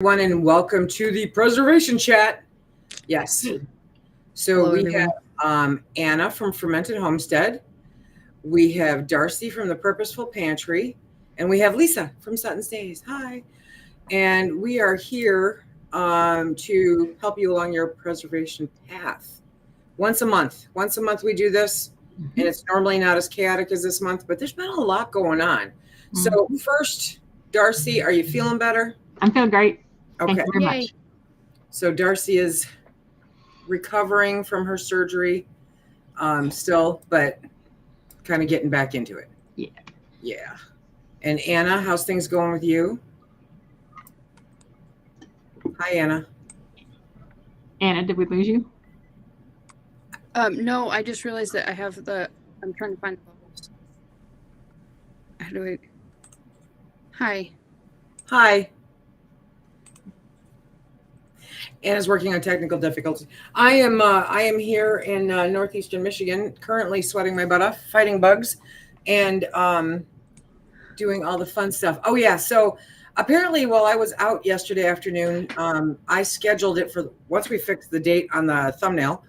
Everyone, and welcome to the preservation chat. Yes. So Hello, we everyone. have Anna from Fermented Homestead. We have Darcy from the Purposeful Pantry. And we have Leisa from SuttonsDaze. Hi. And we are here to help you along your preservation path. Once a month we do this. And it's normally not as chaotic as this month, but there's been a lot going on. So first, Darcy, are you feeling better? I'm feeling great. Okay. Thank you very much. So Darcy is recovering from her surgery still, but kind of getting back into it. Yeah. Yeah. And Anna, how's things going with you? Hi, Anna. Anna, did we lose you? No, I just realized that I have I'm trying to find the bubbles. How do I? Hi. Hi. Anna's working on technical difficulties. I am here in northeastern Michigan, currently sweating my butt off, fighting bugs, and doing all the fun stuff. Oh yeah, so apparently while I was out yesterday afternoon, I scheduled it for once we fixed the date on the thumbnail.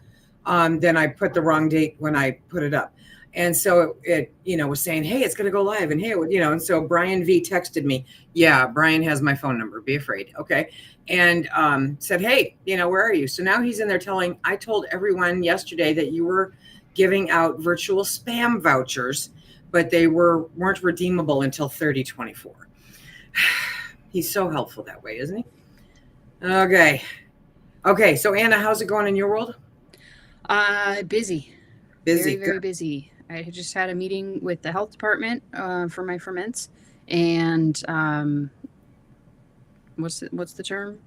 Then I put the wrong date when I put it up, and so it was saying, hey, it's going to go live, and hey, and so Brian V texted me. Yeah, Brian has my phone number. Be afraid, okay? And said, hey, where are you? So now he's in there I told everyone yesterday that you were giving out virtual spam vouchers, but they weren't redeemable until 30/24. He's so helpful that way, isn't he? Okay. So Anna, how's it going in your world? Busy. Busy. Very busy. I just had a meeting with the health department for my ferments, and what's the term?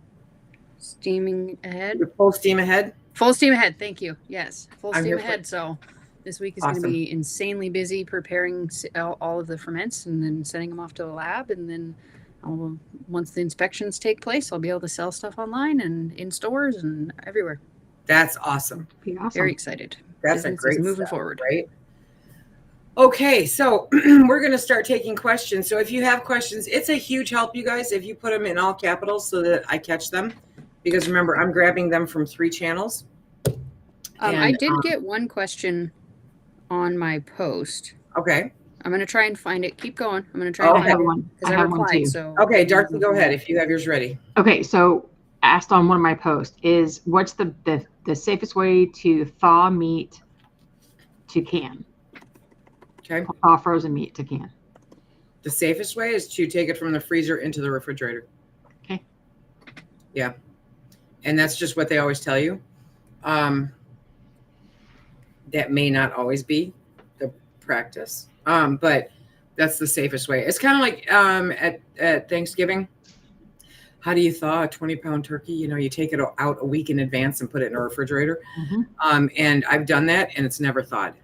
Steaming ahead. Full steam ahead. Full steam ahead. Thank you. Yes, full I'm steam here for ahead. it. So this week is Awesome. going to be insanely busy preparing all of the ferments and then sending them off to the lab, and then once the inspections take place, I'll be able to sell stuff online and in stores and everywhere. That's awesome. Awesome. Very excited. That's Business a great is moving step, forward. right? Okay, so we're going to start taking questions. So if you have questions, it's a huge help, you guys, if you put them in all capitals so that I catch them. Because remember, I'm grabbing them from 3 channels. I did get one question on my post. Okay. I'm going to try and find it. Keep going. I'm going to try and I find have it. one. Because I I have one replied. too. So Okay, Darcy, go ahead if you have yours ready. Okay, so asked on one of my posts is what's the safest way to thaw meat to can? Okay. Thaw frozen meat to can. The safest way is to take it from the freezer into the refrigerator. Okay. Yeah. And that's just what they always tell you. That may not always be the practice, but that's the safest way. It's kind of like at Thanksgiving. How do you thaw a 20-pound turkey? You take it out a week in advance and put it in a refrigerator. Mm-hmm. And I've done that, and it's never thawed.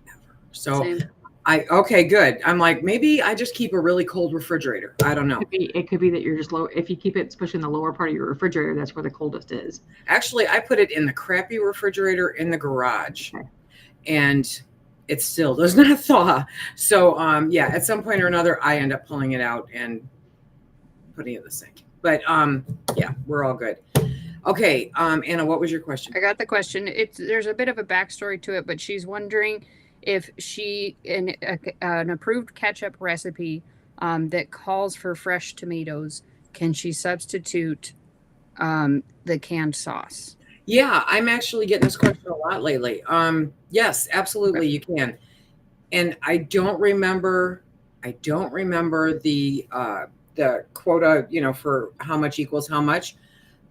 Never. So Same. Okay, good. I'm like, maybe I just keep a really cold refrigerator. I don't know. It could be that you're just low. If you keep it, especially in the lower part of your refrigerator, that's where the coldest is. Actually, I put it in the crappy refrigerator in the garage, and it still does not thaw. So, yeah, at some point or another, I end up pulling it out and putting it in the sink. But yeah, we're all good. Okay, Anna, what was your question? I got the question. There's a bit of a backstory to it, but she's wondering if an approved ketchup recipe that calls for fresh tomatoes, can she substitute the canned sauce? Yeah, I'm actually getting this question a lot lately. Yes, absolutely, you can. And I don't remember the quota, for how much equals how much.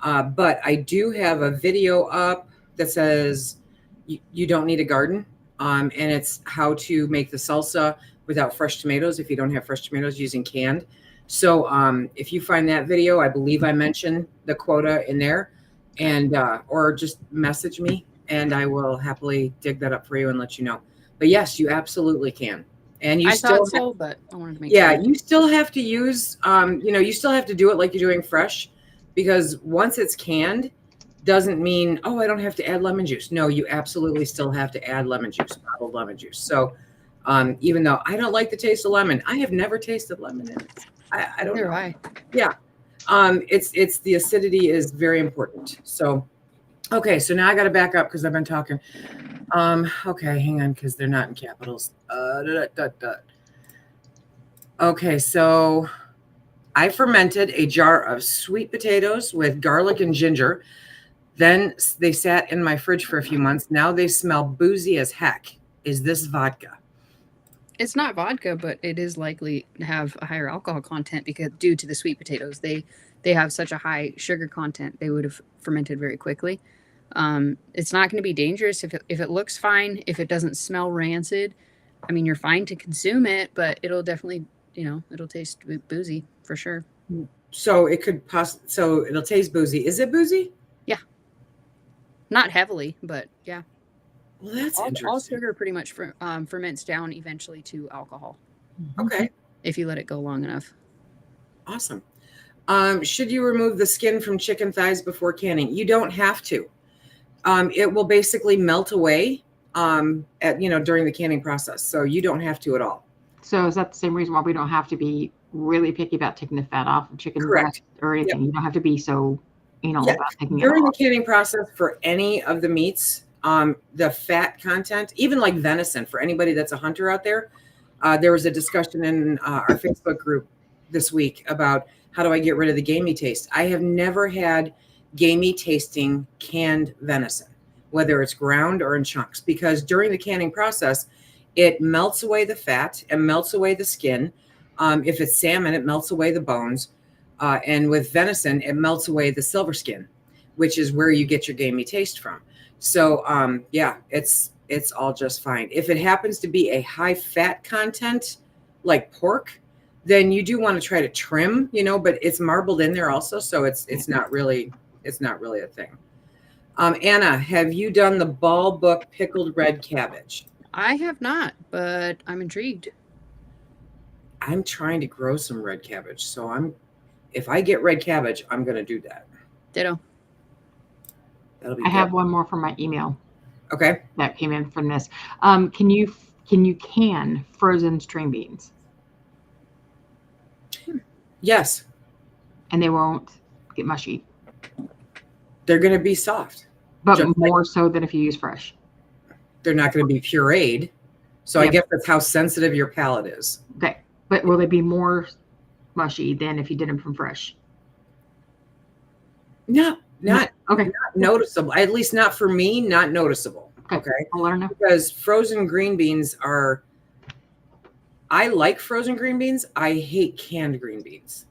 But I do have a video up that says you don't need a garden. And it's how to make the salsa without fresh tomatoes if you don't have fresh tomatoes using canned. So if you find that video, I believe I mentioned the quota in there, and or just message me and I will happily dig that up for you and let you know. But yes, you absolutely can. And you but I wanted to make sure. you still have to use, you still have to do it like you're doing fresh, because once it's canned, doesn't mean, oh, I don't have to add lemon juice. No, you absolutely still have to add lemon juice, bottled lemon juice. So even though I don't like the taste of lemon, I have never tasted lemon in it. I don't know. Why? Yeah. It's the acidity is very important. So, okay, so now I got to back up because I've been talking. Okay, hang on, because they're not in capitals. Okay, so I fermented a jar of sweet potatoes with garlic and ginger. Then they sat in my fridge for a few months. Now they smell boozy as heck. Is this vodka? It's not vodka, but it is likely to have a higher alcohol content because due to the sweet potatoes, they have such a high sugar content. They would have fermented very quickly. It's not going to be dangerous if it looks fine. If it doesn't smell rancid, I mean, you're fine to consume it, but it'll definitely, it'll taste boozy for sure. So it could so it'll taste boozy. Is it boozy? Yeah. Not heavily, but yeah. Well, that's interesting. All sugar pretty much ferments down eventually to alcohol. Okay. If you let it go long enough. Awesome. Should you remove the skin from chicken thighs before canning? You don't have to. It will basically melt away during the canning process. So you don't have to at all. So is that the same reason why we don't have to be really picky about taking the fat off of chicken breast or anything? Yep. You don't have to be so about taking during it off. The canning process for any of the meats. The fat content, even like venison, for anybody that's a hunter out there, there was a discussion in our Facebook group this week about how do I get rid of the gamey taste. I have never had gamey tasting canned venison, whether it's ground or in chunks, because during the canning process, it melts away the fat and melts away the skin. If it's salmon, it melts away the bones. And with venison, it melts away the silver skin, which is where you get your gamey taste from. So, it's all just fine. If it happens to be a high fat content like pork, then you do want to try to trim, but it's marbled in there also. So it's not really a thing. Anna, have you done the Ball Book pickled red cabbage? I have not, but I'm intrigued. I'm trying to grow some red cabbage. So if I get red cabbage, I'm going to do that. Ditto. I have one more from my email. Okay. That came in from this. Can you can frozen string beans? Yes. And they won't get mushy. They're going to be soft. But more so than if you use fresh. They're not going to be pureed. So I guess that's how sensitive your palate is. Okay. But will they be more mushy than if you did them from fresh? No. Not noticeable. At least not for me, not noticeable. Okay. I'll let her know. Because frozen green beans I like frozen green beans. I hate canned green beans.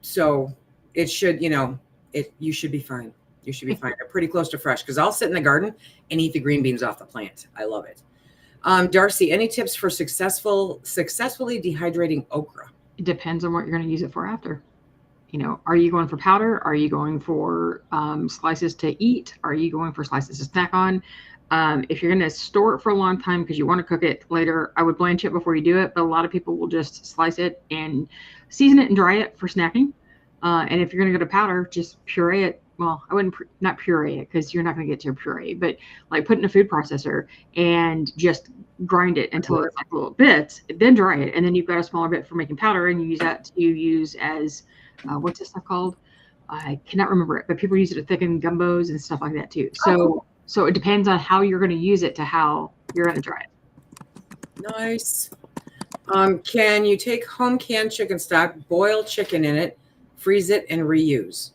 So it should, you should be fine. You should be fine. They're pretty close to fresh because I'll sit in the garden and eat the green beans off the plant. I love it. Darcy, any tips for successfully dehydrating okra? It depends on what you're going to use it for after. Are you going for powder? Are you going for slices to eat? Are you going for slices to snack on? If you're going to store it for a long time because you want to cook it later, I would blanch it before you do it. But a lot of people will just slice it and season it and dry it for snacking. And if you're going to go to powder, just puree it. Well, I wouldn't not puree it because you're not going to get to a puree, but like put it in a food processor and just grind it until it's like little bits, then dry it. And then you've got a smaller bit for making powder and you use that to use as what's this stuff called? I cannot remember it, but people use it to thicken gumbos and stuff like that too. So it depends on how you're going to use it to how you're going to dry it. Nice. Can you take home canned chicken stock, boil chicken in it, freeze it, and reuse?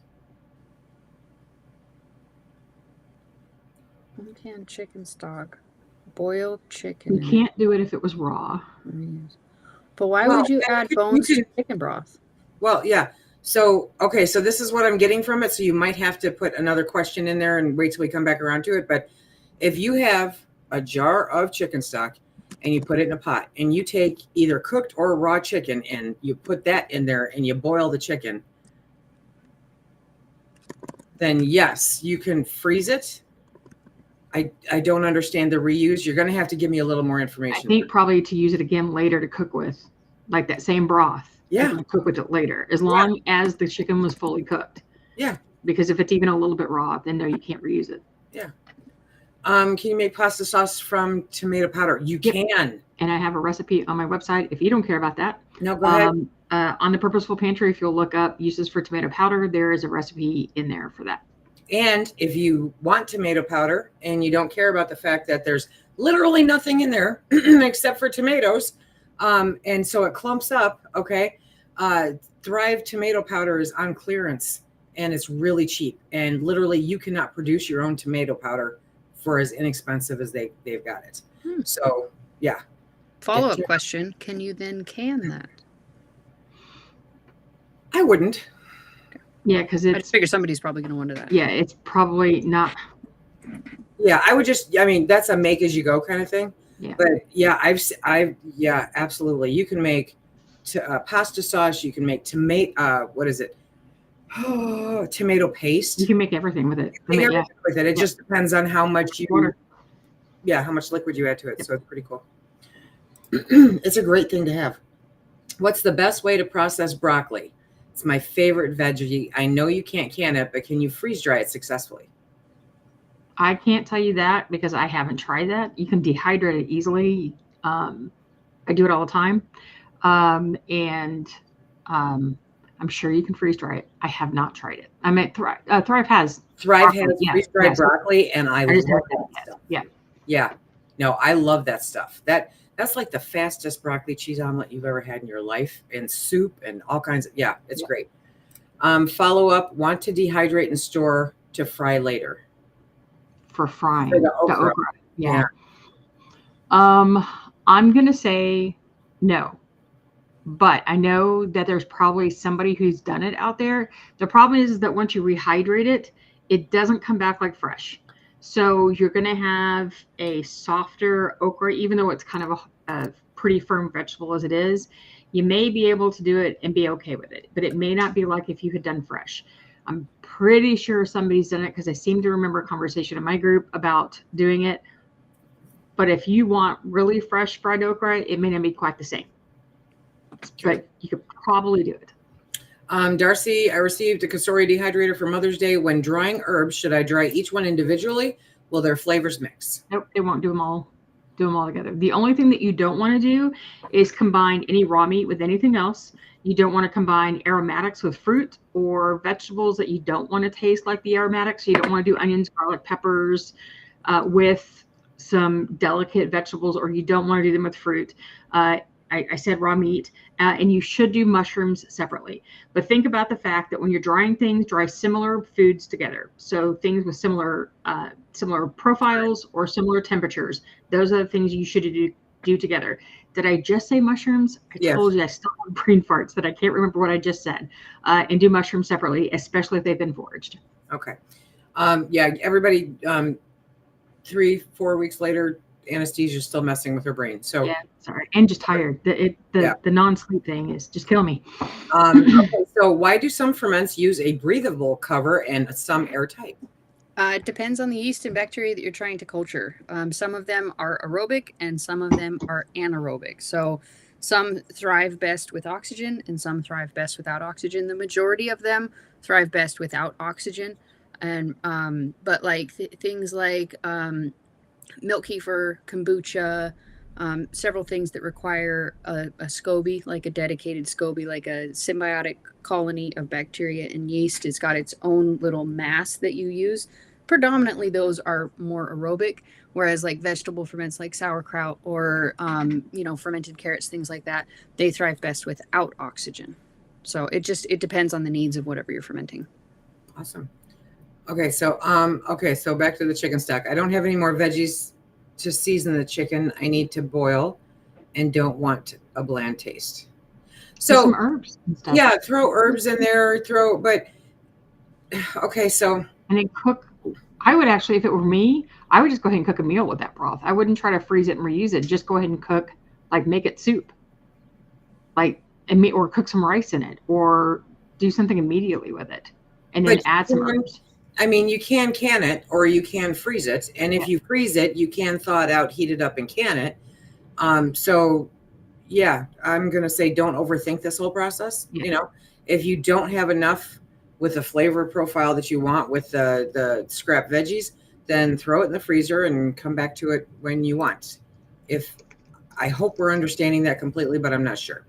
Home canned chicken stock, boiled chicken. You can't do it if it was raw. Reuse. But why would you add bones to chicken broth? Well, yeah. So, okay, so this is what I'm getting from it. So you might have to put another question in there and wait till we come back around to it. But if you have a jar of chicken stock and you put it in a pot and you take either cooked or raw chicken and you put that in there and you boil the chicken, then yes, you can freeze it. I don't understand the reuse. You're going to have to give me a little more information. I think probably to use it again later to cook with, like that same broth. Yeah. Cook with it later, as long as the chicken was fully cooked. Yeah. Because if it's even a little bit raw, then no, you can't reuse it. Yeah. Can you make pasta sauce from tomato powder? You can. And I have a recipe on my website. If you don't care about that, no, go ahead. On the Purposeful Pantry, if you'll look up uses for tomato powder, there is a recipe in there for that. And if you want tomato powder and you don't care about the fact that there's literally nothing in there except for tomatoes, and so it clumps up, okay, Thrive tomato powder is on clearance and it's really cheap. And literally you cannot produce your own tomato powder for as inexpensive as they've got it. So, yeah. Follow-up question, can you then can that? I wouldn't. Yeah, because I just figure somebody's probably going to wonder that. Yeah, it's probably not. Yeah, I would just, I mean, that's a make as you go kind of thing. Yeah. But yeah, yeah, absolutely. You can make pasta sauce. You can make tomato, what is it? Oh, tomato paste. You can make everything with it. Yeah. With it. It just depends on how much how much liquid you add to it. Yep. So it's pretty cool. It's a great thing to have. What's the best way to process broccoli? It's my favorite veggie. I know you can't can it, but can you freeze dry it successfully? I can't tell you that because I haven't tried that. You can dehydrate it easily. I do it all the time. I'm sure you can freeze dry it. I have not tried it. I mean, Thrive has freeze dried broccoli, and I love that stuff. Yeah. Yeah. No, I love that stuff. That's like the fastest broccoli cheese omelet you've ever had in your life, and soup and all kinds of, it's great. Follow up, want to dehydrate and store to fry later. For frying. For the okra. Yeah. I'm going to say no. But I know that there's probably somebody who's done it out there. The problem is that once you rehydrate it, it doesn't come back like fresh. So you're going to have a softer okra, even though it's kind of a pretty firm vegetable as it is. You may be able to do it and be okay with it, but it may not be like if you had done fresh. I'm pretty sure somebody's done it because I seem to remember a conversation in my group about doing it. But if you want really fresh fried okra, it may not be quite the same. But you could probably do it. Darcy, I received a Kasori dehydrator for Mother's Day. When drying herbs, should I dry each one individually? Will their flavors mix? Nope, it won't do them all. Do them all together. The only thing that you don't want to do is combine any raw meat with anything else. You don't want to combine aromatics with fruit or vegetables that you don't want to taste like the aromatics. So you don't want to do onions, garlic, peppers with some delicate vegetables, or you don't want to do them with fruit. I said raw meat, and you should do mushrooms separately. But think about the fact that when you're drying things, dry similar foods together. So things with similar profiles or similar temperatures. Those are the things you should do together. Did I just say mushrooms? I told you I still have brain farts that I can't remember what I just said. And do mushrooms separately, especially if they've been foraged. Okay. Everybody, 3-4 weeks later, anesthesia is still messing with her brain. So yeah, sorry, and just tired. The non-sleep thing is just killing me. Okay, so why do some ferments use a breathable cover and some airtight? It depends on the yeast and bacteria that you're trying to culture. Some of them are aerobic and some of them are anaerobic. So some thrive best with oxygen and some thrive best without oxygen. The majority of them thrive best without oxygen. And but like things like milk kefir, kombucha, several things that require a SCOBY, like a dedicated SCOBY, like a symbiotic colony of bacteria and yeast. It's got its own little mass that you use. Predominantly, those are more aerobic, whereas like vegetable ferments like sauerkraut or, fermented carrots, things like that, they thrive best without oxygen. So it depends on the needs of whatever you're fermenting. Awesome. Okay, so back to the chicken stock. I don't have any more veggies to season the chicken. I need to boil and don't want a bland taste. So some herbs and stuff. Yeah, throw herbs in there, and then cook. I would actually, if it were me, I would just go ahead and cook a meal with that broth. I wouldn't try to freeze it and reuse it. Just go ahead and cook, like make it soup. Or cook some rice in it or do something immediating with it. And then add some herbs. I mean, you can it or you can freeze it. And if you freeze it, you can thaw it out, heat it up, and can it. I'm going to say don't overthink this whole process. Yeah. If you don't have enough with the flavor profile that you want with the scrap veggies, then throw it in the freezer and come back to it when you want. I hope we're understanding that completely, but I'm not sure.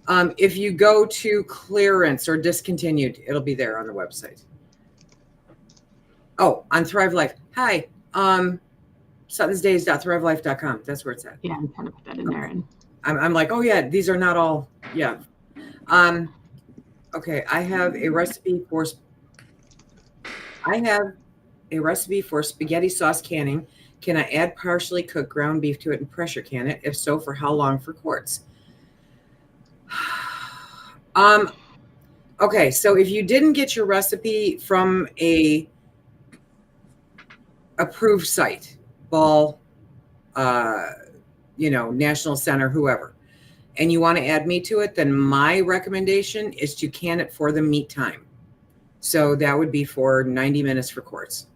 If you go to clearance or discontinued, it'll be there on the website. Oh, on Thrive Life. Hi. SuttonsDaze.thrivelife.com. That's where it's at. Yeah, I'm trying to put that in there. And I'm like, oh yeah, these are not all. Yeah. Okay. I have a recipe for spaghetti sauce canning. Can I add partially cooked ground beef to it and pressure can it? If so, for how long for quarts? Okay, so if you didn't get your recipe from a approved site, Ball, National Center, whoever, and you want to add meat to it, then my recommendation is to can it for the meat time. So that would be for 90 minutes for quarts.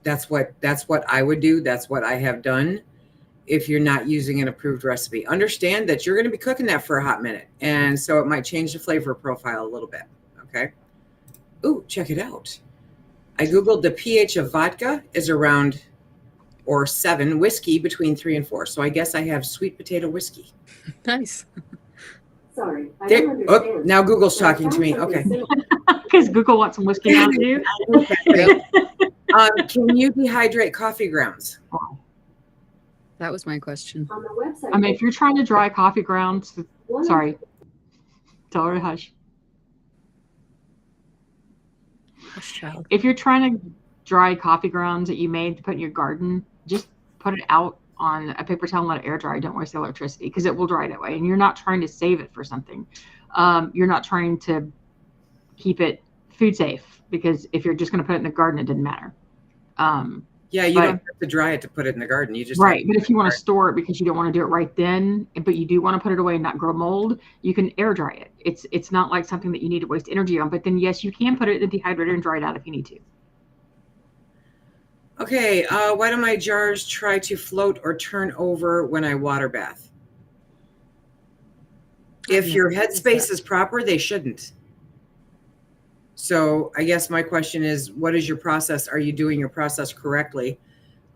That's what I would do. That's what I have done. If you're not using an approved recipe, understand that you're going to be cooking that for a hot minute. And so it might change the flavor profile a little bit. Okay. Ooh, check it out. I Googled the pH of vodka is around 7, whiskey between 3 and 4. So I guess I have sweet potato whiskey. Nice. Sorry. I don't understand. Now Google's talking to me. Okay. because Google wants some whiskey now too. Can you dehydrate coffee grounds? That was my question. On the website. I mean, if you're trying to dry coffee grounds, sorry, tell her to hush. Hush, child. If you're trying to dry coffee grounds that you made to put in your garden, just put it out on a paper towel and let it air dry. Don't waste the electricity because it will dry that way. And you're not trying to save it for something. You're not trying to keep it food safe, because if you're just going to put it in the garden, it didn't matter. Yeah, you don't have to dry it to put it in the garden. You just right. But if you want to store it because you don't want to do it right then, but you do want to put it away and not grow mold, you can air dry it. It's not like something that you need to waste energy on. But then yes, you can put it in the dehydrator and dry it out if you need to. Okay, why do my jars try to float or turn over when I water bath? If your headspace is proper, they shouldn't. So I guess my question is, what is your process? Are you doing your process correctly?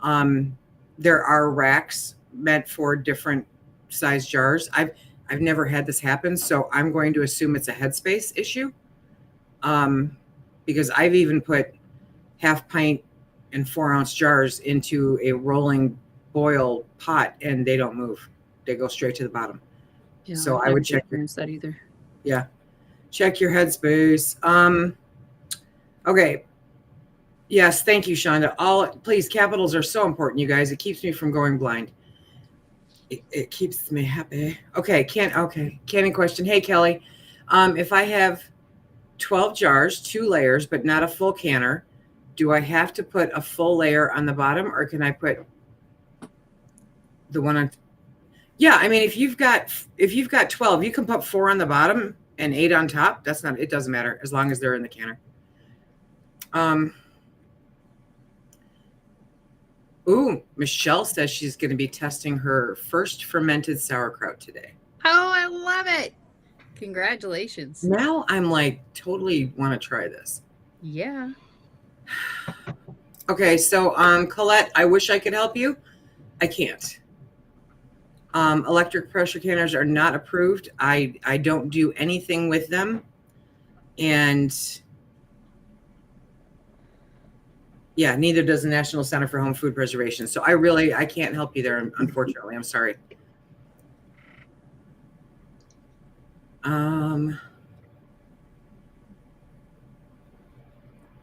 There are racks meant for different size jars. I've never had this happen, so I'm going to assume it's a headspace issue. Because I've even put 1/2 pint and 4-ounce jars into a rolling boil pot and they don't move. They go straight to the bottom. Yeah, So I've I would never check experienced that either. Yeah. Check your headspace. Okay. Yes, thank you, Shonda. Please, capitals are so important, you guys. It keeps me from going blind. It keeps me happy. Okay, canning question. Hey, Kelly. If I have 12 jars, 2 layers, but not a full canner, do I have to put a full layer on the bottom, or can I put the one on? Yeah, I mean, if you've got 12, you can put 4 on the bottom and 8 on top. It doesn't matter as long as they're in the canner. Michelle says she's going to be testing her first fermented sauerkraut today. Oh, I love it. Congratulations. Now I'm like totally want to try this. Yeah. Okay, so Colette, I wish I could help you. I can't. Electric pressure canners are not approved. I don't do anything with them. And yeah, neither does the National Center for Home Food Preservation. So I can't help you there, unfortunately. I'm sorry.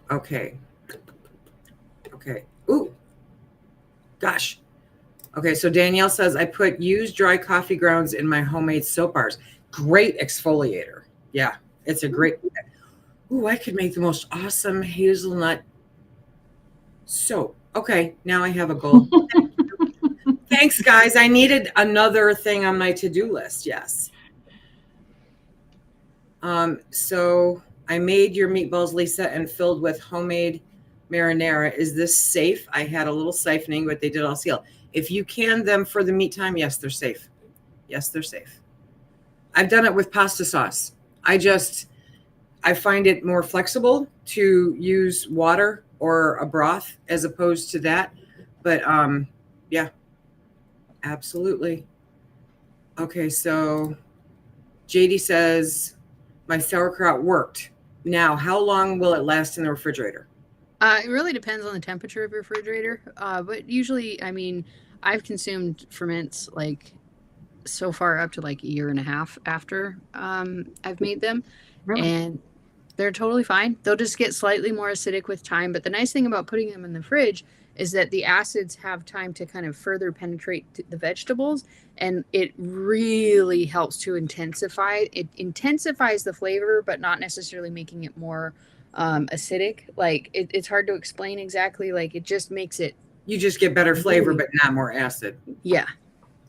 Okay. Ooh, gosh. Okay, so Danielle says, I put used dry coffee grounds in my homemade soap bars. Great exfoliator. Yeah, it's a great. Ooh, I could make the most awesome hazelnut soap. Okay, now I have a goal. Thanks, guys. I needed another thing on my to-do list. Yes. So I made your meatballs, Lisa, and filled with homemade marinara. Is this safe? I had a little siphoning, but they did all seal. If you can them for the meat time, yes, they're safe. Yes, they're safe. I've done it with pasta sauce. I find it more flexible to use water or a broth as opposed to that. But yeah, absolutely. Okay, so JD says my sauerkraut worked. Now, how long will it last in the refrigerator? It really depends on the temperature of your refrigerator. But usually, I mean, I've consumed ferments like so far up to like a year and a half after I've made them. Really? And they're totally fine. They'll just get slightly more acidic with time. But the nice thing about putting them in the fridge is that the acids have time to kind of further penetrate the vegetables. And it really helps to intensify. It intensifies the flavor, but not necessarily making it more acidic. Like it's hard to explain exactly. Like it just makes it. You just get better flavor, but not more acid. Yeah.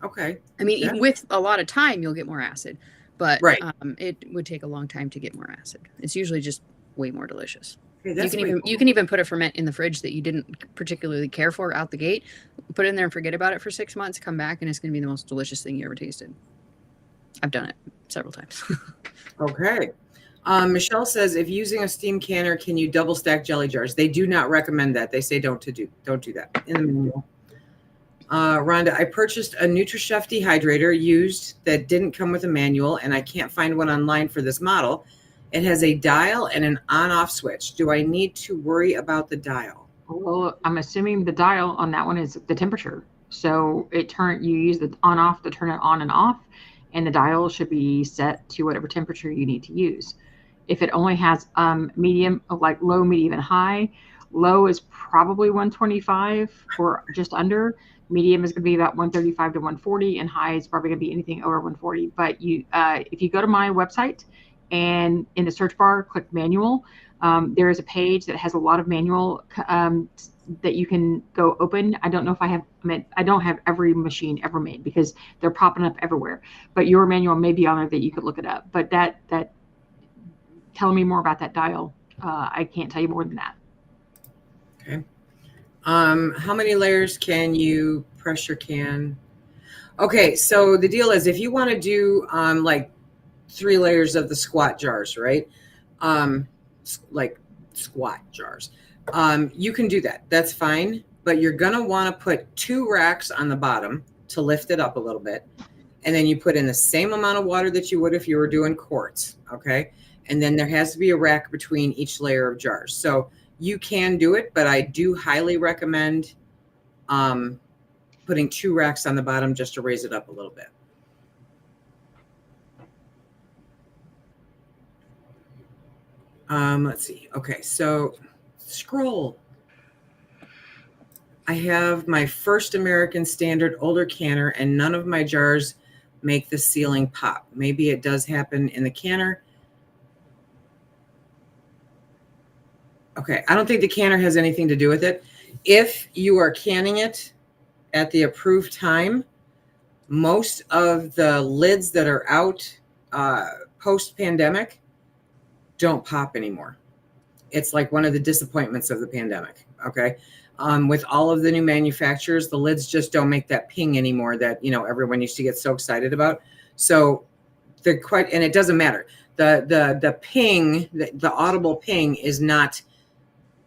Okay. I mean, Yeah. with a lot of time, you'll get more acid. But Right. It would take a long time to get more acid. It's usually just way more delicious. Okay, that's You can even put a ferment in the fridge that you didn't particularly care for out the gate. Put it in there and forget about it for 6 months. Come back and it's going to be the most delicious thing you ever tasted. I've done it several times. Okay. Michelle says, if using a steam canner, can you double stack jelly jars? They do not recommend that. They say don't do that in the manual. Rhonda, I purchased a NutriChef dehydrator used that didn't come with a manual, and I can't find one online for this model. It has a dial and an on-off switch. Do I need to worry about the dial? Well, I'm assuming the dial on that one is the temperature. So you use the on-off to turn it on and off, and the dial should be set to whatever temperature you need to use. If it only has medium, like low, medium, and high, low is probably 125 or just under. Medium is going to be about 135 to 140, and high is probably going to be anything over 140. But if you go to my website and in the search bar, click manual, there is a page that has a lot of manual that you can go open. I don't know if I don't have every machine ever made because they're popping up everywhere. But your manual may be on there that you could look it up. But that telling me more about that dial, I can't tell you more than that. Okay. How many layers can you pressure can? Okay, so the deal is if you want to do like 3 layers of the squat jars, right? Like squat jars. You can do that. That's fine. But you're going to want to put 2 racks on the bottom to lift it up a little bit. And then you put in the same amount of water that you would if you were doing quarts. Okay. And then there has to be a rack between each layer of jars. So you can do it, but I do highly recommend putting 2 racks on the bottom just to raise it up a little bit. Let's see. Okay, so scroll. I have my first American Standard older canner, and none of my jars make the ceiling pop. Maybe it does happen in the canner. Okay, I don't think the canner has anything to do with it. If you are canning it at the approved time, most of the lids that are out post-pandemic don't pop anymore. It's like one of the disappointments of the pandemic, okay? With all of the new manufacturers, the lids just don't make that ping anymore that, everyone used to get so excited about. So they're quite, and it doesn't matter. The ping, the audible ping is not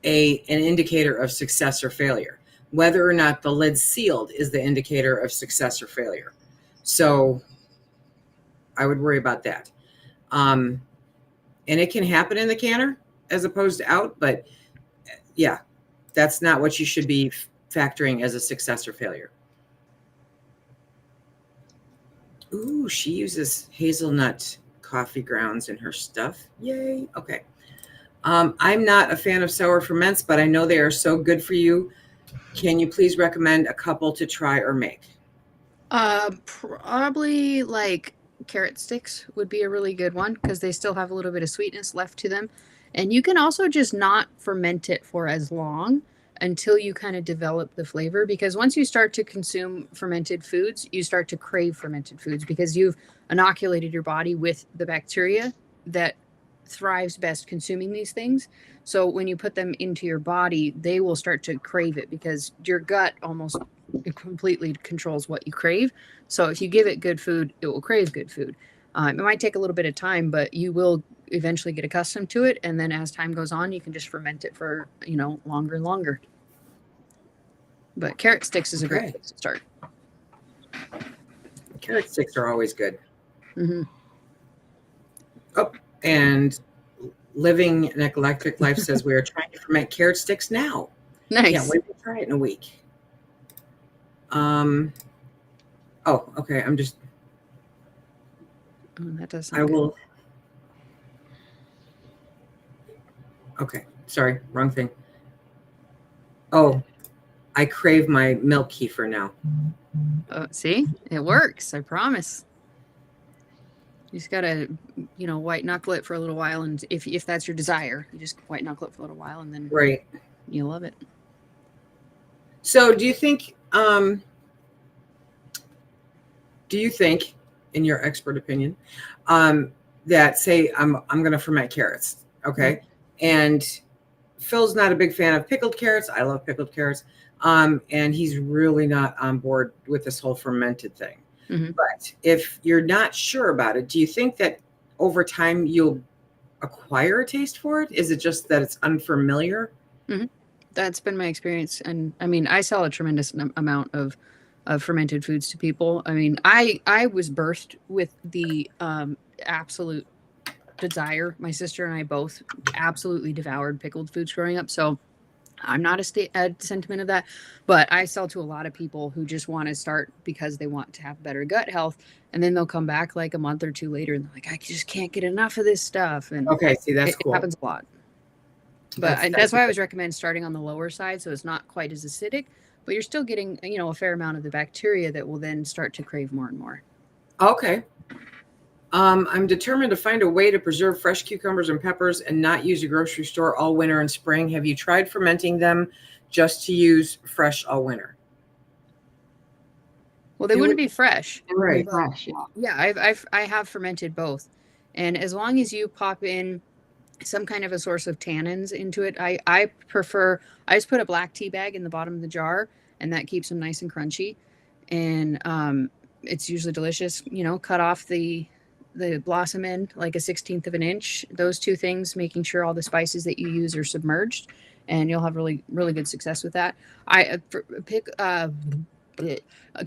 an indicator of success or failure. Whether or not the lid's sealed is the indicator of success or failure. So I would worry about that. And it can happen in the canner as opposed to out, but yeah, that's not what you should be factoring as a success or failure. Ooh, she uses hazelnut coffee grounds in her stuff. Yay. Okay. I'm not a fan of sour ferments, but I know they are so good for you. Can you please recommend a couple to try or make? Probably like carrot sticks would be a really good one because they still have a little bit of sweetness left to them. And you can also just not ferment it for as long until you kind of develop the flavor, because once you start to consume fermented foods, you start to crave fermented foods because you've inoculated your body with the bacteria that thrives best consuming these things. So when you put them into your body, they will start to crave it because your gut almost completely controls what you crave. So if you give it good food, it will crave good food. It might take a little bit of time, but you will eventually get accustomed to it. And then as time goes on, you can just ferment it for, longer and longer. But carrot sticks is a great place to start. Carrot sticks are always good. Mm-hmm. Oh, and Living an Eclectic Life says we are trying to ferment carrot sticks now. Nice. Can't wait to try it in a week. Oh, okay. I'm just. Oh, that does. I will. Okay, sorry, wrong thing. Oh, I crave my milk kefir now. See, it works. I promise. You just gotta, white knuckle it for a little while, and if that's your desire, you just white knuckle it for a little while, and then Right. you love it. So, do you think, in your expert opinion, that say I'm going to ferment carrots, okay, and Phil's not a big fan of pickled carrots. I love pickled carrots, and he's really not on board with this whole fermented thing. Mm-hmm. But if you're not sure about it, do you think that over time you'll acquire a taste for it? Is it just that it's unfamiliar? Mm-hmm. That's been my experience. And I mean, I sell a tremendous amount of fermented foods to people. I mean, I was birthed with the absolute desire. My sister and I both absolutely devoured pickled foods growing up. So I'm not a sentiment of that, but I sell to a lot of people who just want to start because they want to have better gut health. And then they'll come back like a month or two later and they're like, I just can't get enough of this stuff. And okay, see, that's cool. It happens a lot. But that's why I always recommend starting on the lower side. So it's not quite as acidic, but you're still getting, a fair amount of the bacteria that will then start to crave more and more. Okay. I'm determined to find a way to preserve fresh cucumbers and peppers and not use a grocery store all winter and spring. Have you tried fermenting them just to use fresh all winter? Well, they wouldn't be fresh. Right. Fresh, yeah. Yeah, I have fermented both. And as long as you pop in some kind of a source of tannins into it, I just put a black tea bag in the bottom of the jar, and that keeps them nice and crunchy. And it's usually delicious. Cut off the blossom end like a 1/16 of an inch. Those two things, making sure all the spices that you use are submerged, and you'll have really, really good success with that.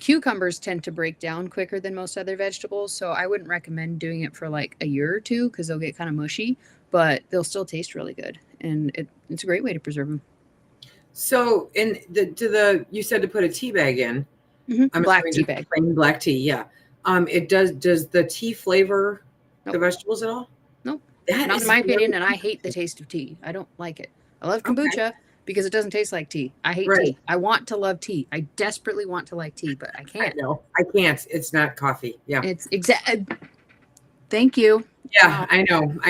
Cucumbers tend to break down quicker than most other vegetables, so I wouldn't recommend doing it for like a year or two because they'll get kind of mushy, but they'll still taste really good, and it's a great way to preserve them. So, you said to put a tea bag in. Mm-hmm. Black tea bag. Plain black tea, yeah. It does the tea flavor the vegetables at all? Nope. Not in my opinion, and I hate the taste of tea. I don't like it. I love kombucha because it doesn't taste like tea. I hate tea. I want to love tea. I desperately want to like tea, but I can't. I can't. It's not coffee. Yeah. It's Thank you. Yeah, I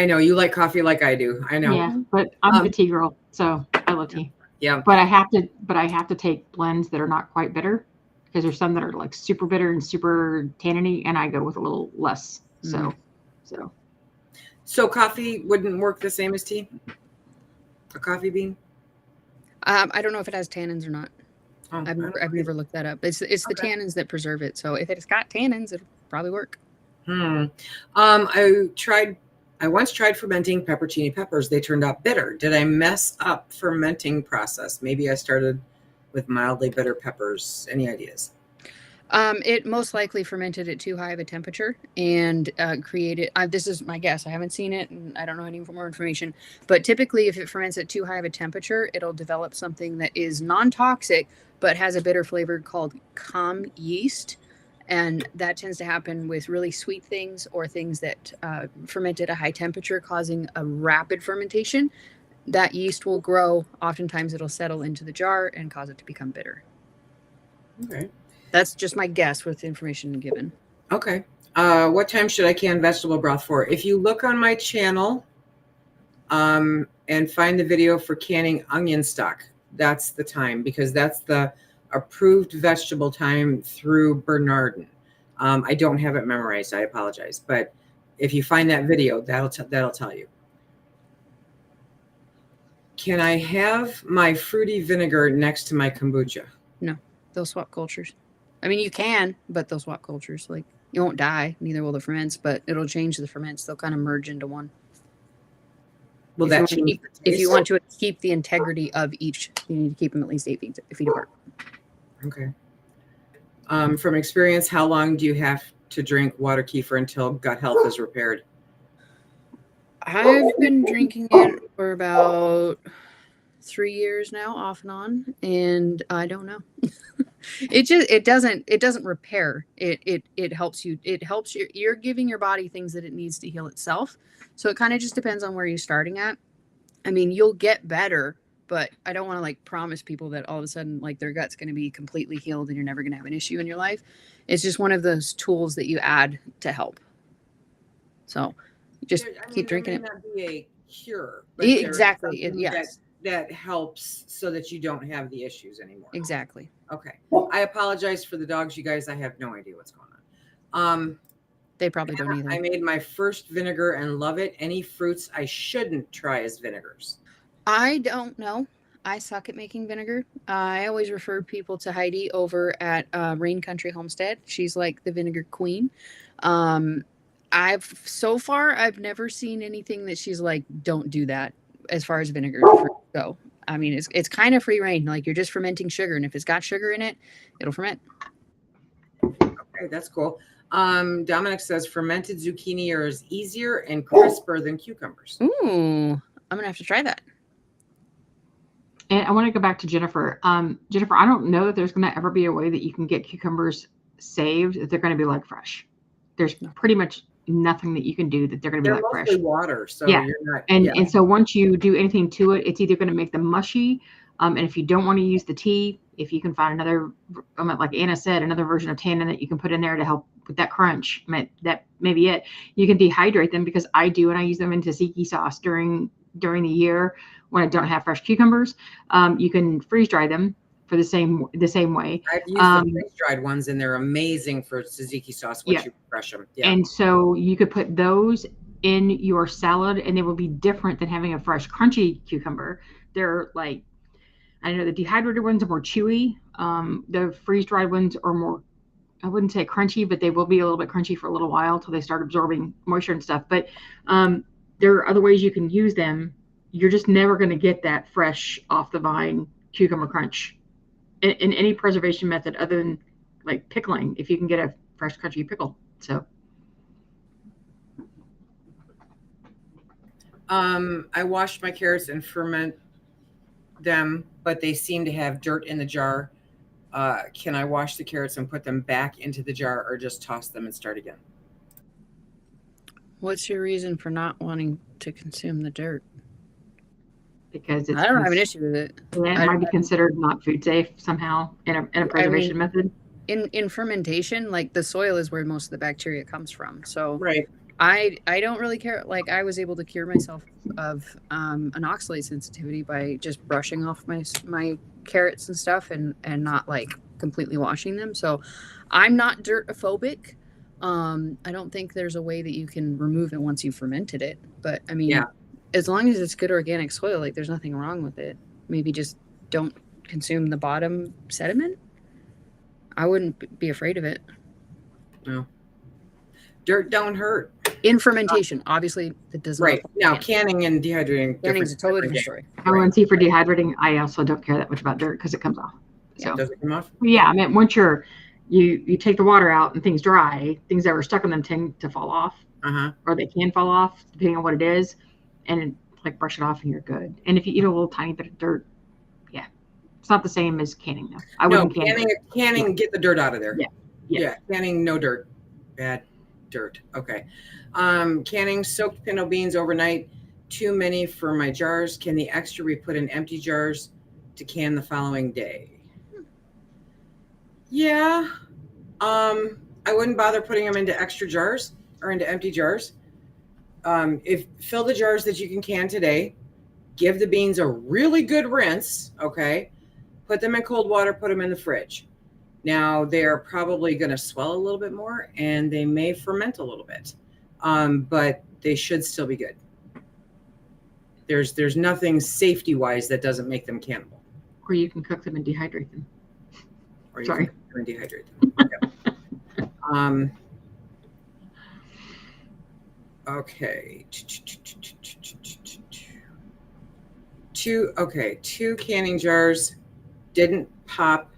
know. You like coffee like I do. I know. Yeah, but I'm the tea girl, so I love tea. Yeah. But I have to take blends that are not quite bitter, because there's some that are like super bitter and super tanniny, and I go with a little less. So coffee wouldn't work the same as tea? A coffee bean? I don't know if it has tannins or not. I've never looked that up. It's the tannins that preserve it. So if it's got tannins, it'll probably work. I once tried fermenting peppercini peppers. They turned out bitter. Did I mess up fermenting process? Maybe I started with mildly bitter peppers. Any ideas? It most likely fermented at too high of a temperature and created, this is my guess, I haven't seen it and I don't know any more information, but typically if it ferments at too high of a temperature, it'll develop something that is non-toxic, but has a bitter flavor called calm yeast. And that tends to happen with really sweet things or things that ferment at a high temperature, causing a rapid fermentation. That yeast will grow. Oftentimes it'll settle into the jar and cause it to become bitter. Okay. That's just my guess with the information given. Okay. What time should I can vegetable broth for? If you look on my channel and find the video for canning onion stock, that's the time, because that's the approved vegetable time through Bernardin. I don't have it memorized. I apologize. But if you find that video, that'll tell you. Can I have my fruity vinegar next to my kombucha? No, they'll swap cultures. I mean, you can, but they'll swap cultures. Like, you won't die, neither will the ferments, but it'll change the ferments. They'll kind of merge into one. Will that change the taste? If you want to keep the integrity of each, you need to keep them at least 8 feet apart. Okay. From experience, how long do you have to drink water kefir until gut health is repaired? I've been drinking it for about 3 years now, off and on, and I don't know. It doesn't repair. It helps you. It helps you. You're giving your body things that it needs to heal itself. So it kind of just depends on where you're starting at. I mean, you'll get better, but I don't want to like promise people that all of a sudden like their gut's going to be completely healed and you're never going to have an issue in your life. It's just one of those tools that you add to help. So just keep drinking it. There may not be a cure, but Exactly. Yes. That helps so that you don't have the issues anymore. Exactly. Okay. I apologize for the dogs, you guys. I have no idea what's going on. They probably don't either. I made my first vinegar and love it. Any fruits I shouldn't try as vinegars? I don't know. I suck at making vinegar. I always refer people to Heidi over at Rain Country Homestead. She's like the vinegar queen. I've never seen anything that she's like, don't do that as far as vinegar go. I mean, it's kind of free reign. Like you're just fermenting sugar, and if it's got sugar in it, it'll ferment. Okay, that's cool. Dominic says fermented zucchini are easier and crisper than cucumbers. Ooh, I'm gonna have to try that. And I want to go back to Jennifer. Jennifer, I don't know that there's going to ever be a way that you can get cucumbers saved that they're going to be like fresh. There's pretty much nothing that you can do that they're going to be like fresh. They're mostly water, so yeah. You're not. And so once you do anything to it, it's either going to make them mushy. And if you don't want to use the tea, if you can find another, like Anna said, another version of tannin that you can put in there to help with that crunch, that may be it. You can dehydrate them, because I do, and I use them in tzatziki sauce during the year when I don't have fresh cucumbers. You can freeze dry them for the same way. I've used the freeze dried ones, and they're amazing for tzatziki sauce once you fresh them. Yeah. And so you could put those in your salad, and they will be different than having a fresh crunchy cucumber. They're like, I know the dehydrated ones are more chewy. The freeze dried ones are more, I wouldn't say crunchy, but they will be a little bit crunchy for a little while until they start absorbing moisture and stuff. But there are other ways you can use them. You're just never going to get that fresh off the vine cucumber crunch in any preservation method other than like pickling, if you can get a fresh crunchy pickle. So I washed my carrots and ferment them, but they seem to have dirt in the jar. Can I wash the carrots and put them back into the jar, or just toss them and start again? What's your reason for not wanting to consume the dirt? Because I don't have an issue with it. Yeah, it might be considered not food safe somehow in a preservation method. In fermentation, like the soil is where most of the bacteria comes from. So right. I don't really care. Like I was able to cure myself of an oxalate sensitivity by just brushing off my carrots and stuff and not like completely washing them. So I'm not dirt-phobic. I don't think there's a way that you can remove it once you've fermented it. But I mean, as long as it's good organic soil, like there's nothing wrong with it. Maybe just don't consume the bottom sediment. I wouldn't be afraid of it. No. Dirt don't hurt. In fermentation, obviously, it doesn't. Right. Now, canning and dehydrating. Canning is a totally different story. Oh, and see, for dehydrating, I also don't care that much about dirt because it comes off. So does it come off? Yeah, I mean, once you take the water out and things dry, things that were stuck in them tend to fall off, or they can fall off depending on what it is, and like brush it off and you're good. And if you eat a little tiny bit of dirt, it's not the same as canning though. I wouldn't canning. Get the dirt out of there. Yeah. Canning, no dirt. Bad dirt. Okay. Canning soaked pinto beans overnight. Too many for my jars. Can the extra be put in empty jars to can the following day? Yeah. I wouldn't bother putting them into extra jars or into empty jars. Fill the jars that you can today. Give the beans a really good rinse. Okay. Put them in cold water. Put them in the fridge. Now they're probably going to swell a little bit more, and they may ferment a little bit, but they should still be good. There's nothing safety wise that doesn't make them cannibal. Or you can cook them and dehydrate them. Or you can cook them and dehydrate them. Okay. Two canning jars didn't pop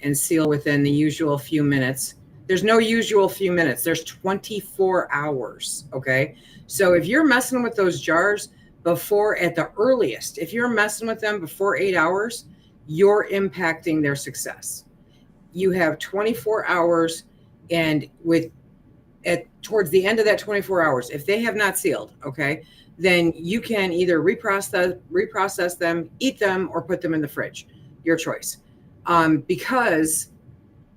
and seal within the usual few minutes. There's no usual few minutes. There's 24 hours. Okay. So if you're messing with those jars before, at the earliest, if you're messing with them before 8 hours, you're impacting their success. You have 24 hours, and towards the end of that 24 hours, if they have not sealed, okay, then you can either reprocess them, eat them, or put them in the fridge. Your choice. Because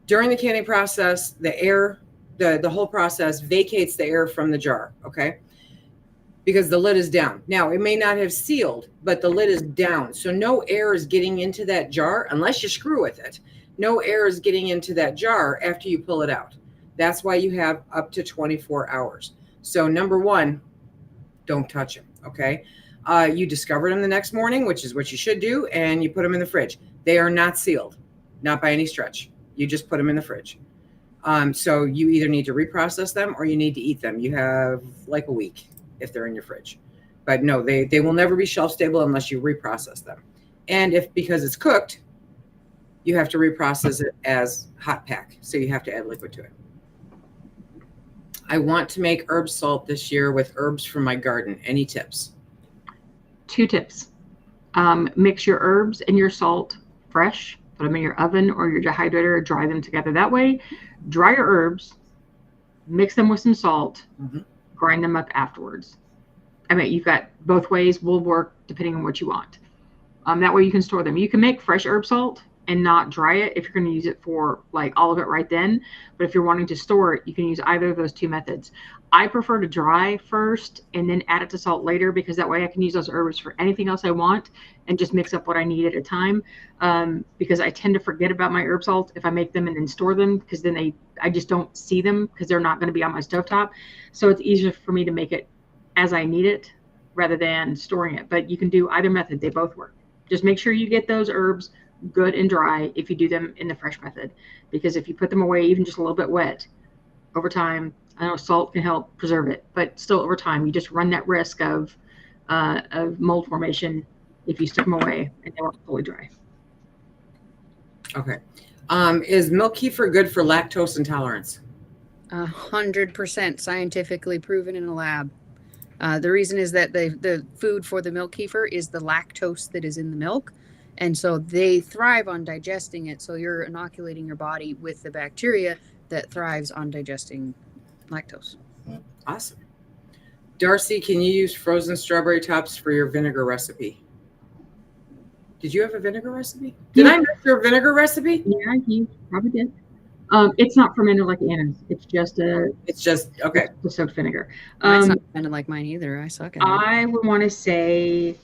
during the canning process, the air, the whole process vacates the air from the jar, okay? Because the lid is down. Now, it may not have sealed, but the lid is down. So no air is getting into that jar unless you screw with it. No air is getting into that jar after you pull it out. That's why you have up to 24 hours. So number one, don't touch them, okay? You discover them the next morning, which is what you should do, and you put them in the fridge. They are not sealed, not by any stretch. You just put them in the fridge. So you either need to reprocess them or you need to eat them. You have like a week if they're in your fridge. But no, they will never be shelf stable unless you reprocess them. And because it's cooked, you have to reprocess it as hot pack. So you have to add liquid to it. I want to make herb salt this year with herbs from my garden. Any tips? 2 tips. Mix your herbs and your salt fresh. Put them in your oven or your dehydrator. Dry them together that way. Dry your herbs. Mix them with some salt. Mm-hmm. Grind them up afterwards. I mean, you've got both ways. Will work depending on what you want. That way you can store them. You can make fresh herb salt and not dry it if you're going to use it for like all of it right then. But if you're wanting to store it, you can use either of those 2 methods. I prefer to dry first and then add it to salt later, because that way I can use those herbs for anything else I want and just mix up what I need at a time. Because I tend to forget about my herb salt if I make them and then store them, because then I just don't see them because they're not going to be on my stovetop. So it's easier for me to make it as I need it rather than storing it. But you can do either method. They both work. Just make sure you get those herbs good and dry if you do them in the fresh method, because if you put them away even just a little bit wet, over time, I know salt can help preserve it, but still over time you just run that risk of mold formation if you stick them away and they weren't fully dry. Okay. Is milk kefir good for lactose intolerance? 100% scientifically proven in a lab. The reason is that the food for the milk kefir is the lactose that is in the milk. And so they thrive on digesting it. So you're inoculating your body with the bacteria that thrives on digesting lactose. Awesome. Darcy, can you use frozen strawberry tops for your vinegar recipe? Did you have a vinegar recipe? Did I miss your vinegar recipe? Yeah, you probably did. It's not fermented like Anna's. It's just okay. It's soaked vinegar. Mine's not fermented like mine either. I suck at it. I would want to say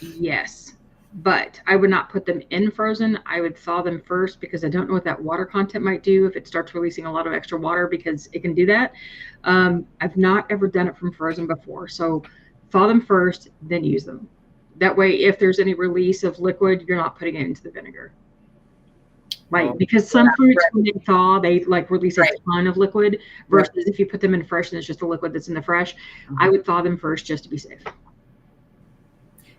yes, but I would not put them in frozen. I would thaw them first, because I don't know what that water content might do if it starts releasing a lot of extra water, because it can do that. I've not ever done it from frozen before. So thaw them first, then use them. That way, if there's any release of liquid, you're not putting it into the vinegar. Right, because some fruits, when they thaw, they like release a ton of liquid, versus if you put them in fresh and it's just the liquid that's in the fresh. Mm-hmm. I would thaw them first just to be safe.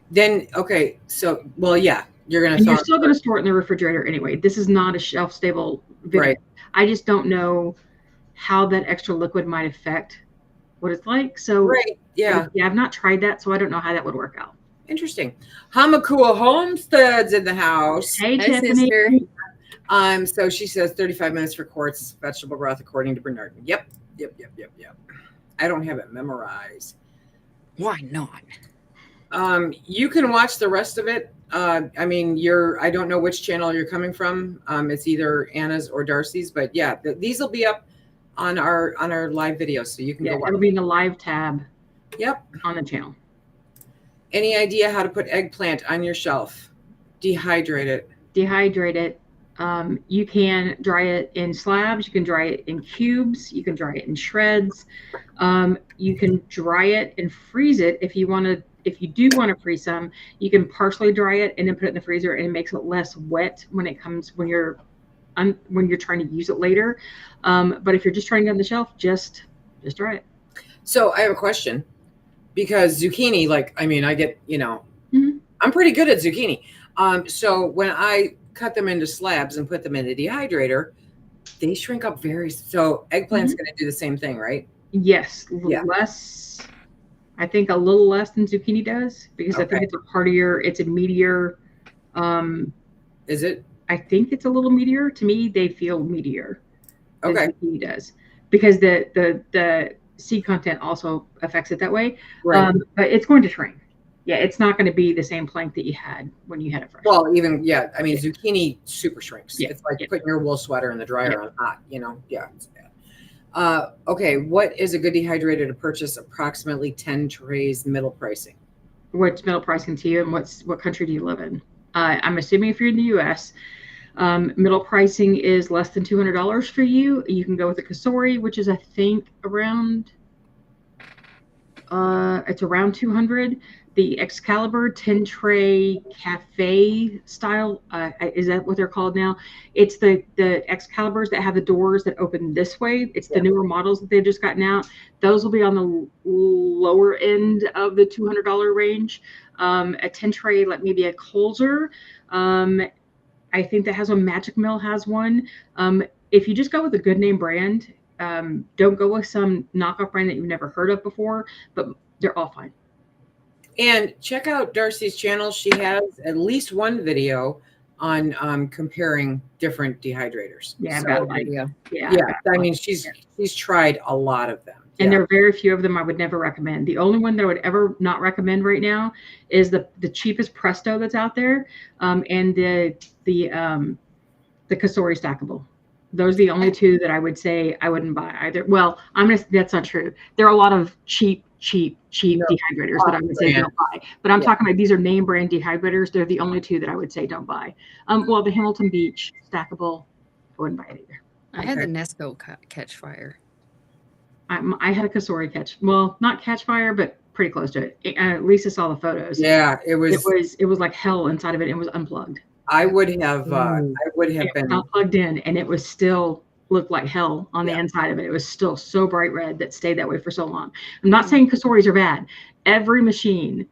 Then, okay, so, well, yeah, you're going to thaw. You're still going to store it in the refrigerator anyway. This is not a shelf-stable vinegar. Right. I just don't know how that extra liquid might affect what it's like. So, yeah, I've not tried that, so I don't know how that would work out. Interesting. Hamakua Homestead's in the house. Hey, Tiffany. So she says 35 minutes for quarts vegetable broth according to Bernard. Yep. I don't have it memorized. Why not? You can watch the rest of it. I mean, I don't know which channel you're coming from. It's either Anna's or Darcy's, but yeah, these will be up on our live video, so you can go watch. It'll be in the live tab. Yep. On the channel. Any idea how to put eggplant on your shelf? Dehydrate it. You can dry it in slabs. You can dry it in cubes. You can dry it in shreds. You can dry it and freeze it if you want to. If you do want to freeze some, you can partially dry it and then put it in the freezer, and it makes it less wet when you're trying to use it later. But if you're just trying to get on the shelf, just dry it. So I have a question, because zucchini, I get, mm-hmm. I'm pretty good at zucchini. So when I cut them into slabs and put them in a dehydrator, They shrink up so eggplant's going to do the same thing, right? Yes, Yeah. less. I think a little less than zucchini does because I think Okay. it's a part of it's a meatier. Is it? I think it's a little meatier. To me, they feel meatier than Okay. zucchini does because the seed content also affects it that way. Right. But it's going to shrink. Yeah, it's not going to be the same plank that you had when you had it fresh. Well, I mean, zucchini super shrinks. Yeah. It's like Yeah. putting your wool sweater in the dryer on hot, Yeah, it's bad. Okay, what is a good dehydrator to purchase approximately 10 trays middle pricing? What's middle pricing to you, and what country do you live in? I'm assuming if you're in the U.S., middle pricing is less than $200 for you. You can go with the Kasori, which is I think around it's around 200. The Excalibur 10 tray cafe style, is that what they're called now? It's the Excaliburs that have the doors that open this way. It's the newer models that they've just gotten out. Those will be on the lower end of the $200 range. A 10 tray, like maybe a Colzer, I think that has one. Magic Mill has one. If you just go with a good name brand, don't go with some knockoff brand that you've never heard of before, but they're all fine. And check out Darcy's channel. She has at least one video on comparing different dehydrators. Yeah, So, about like yeah. I mean, she's tried a lot of them. And there are very few of them I would never recommend. The only one that I would ever not recommend right now is the cheapest Presto that's out there, and the Kasori stackable. Those are the only two that I would say I wouldn't buy either. Well, that's not true. There are a lot of cheap dehydrators that I would say don't buy. But I'm talking about these are name brand dehydrators. They're the only two that I would say don't buy. Well, the Hamilton Beach stackable, I wouldn't buy it either. I had the Nesco catch fire. I had a Kasori catch. Well, not catch fire, but pretty close to it. Lisa saw the photos. Yeah, it was like hell inside of it. It was unplugged. I would have been not plugged in, and it was still looked like hell on the inside of it. It was still so bright red that stayed that way for so long. I'm not saying Kasoris are bad. Every machine,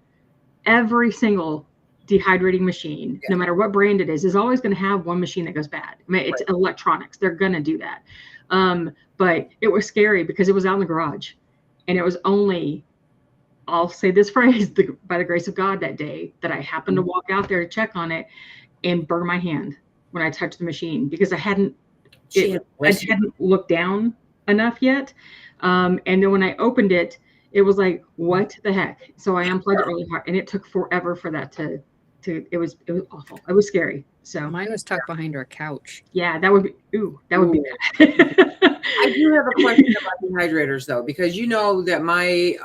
every single dehydrating machine, no matter what brand it is always going to have one machine that goes bad. I mean, it's electronics. They're going to do that. But it was scary because it was out in the garage, and it was only, I'll say this phrase, by the grace of God that day that I happened to walk out there to check on it and burn my hand when I touched the machine because I hadn't looked down enough yet. And then when I opened it, it was like, what the heck? So I unplugged it really hard, and it took forever for that to it was awful. It was scary. So mine was tucked behind our couch. Yeah, that would be bad. I do have a question about dehydrators though, because you know that my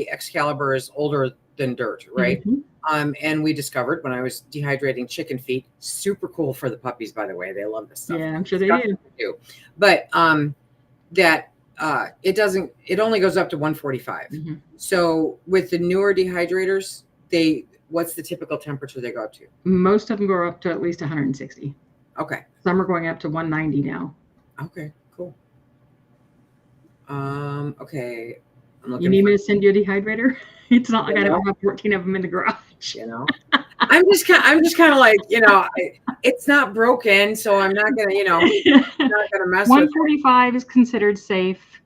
Excalibur is older than dirt, right? Mm-hmm. And we discovered when I was dehydrating chicken feet, super cool for the puppies, by the way. They love this stuff. Yeah, I'm sure they do. But it only goes up to 145. Mm-hmm. So with the newer dehydrators, what's the typical temperature they go up to? Most of them go up to at least 160. Okay. Some are going up to 190 now. Okay, cool. Okay. You need me to send you a dehydrator? It's not like I don't have 14 of them in the garage. You know, I'm just kind of like, it's not broken, so I'm not gonna, not gonna mess 145 is considered safe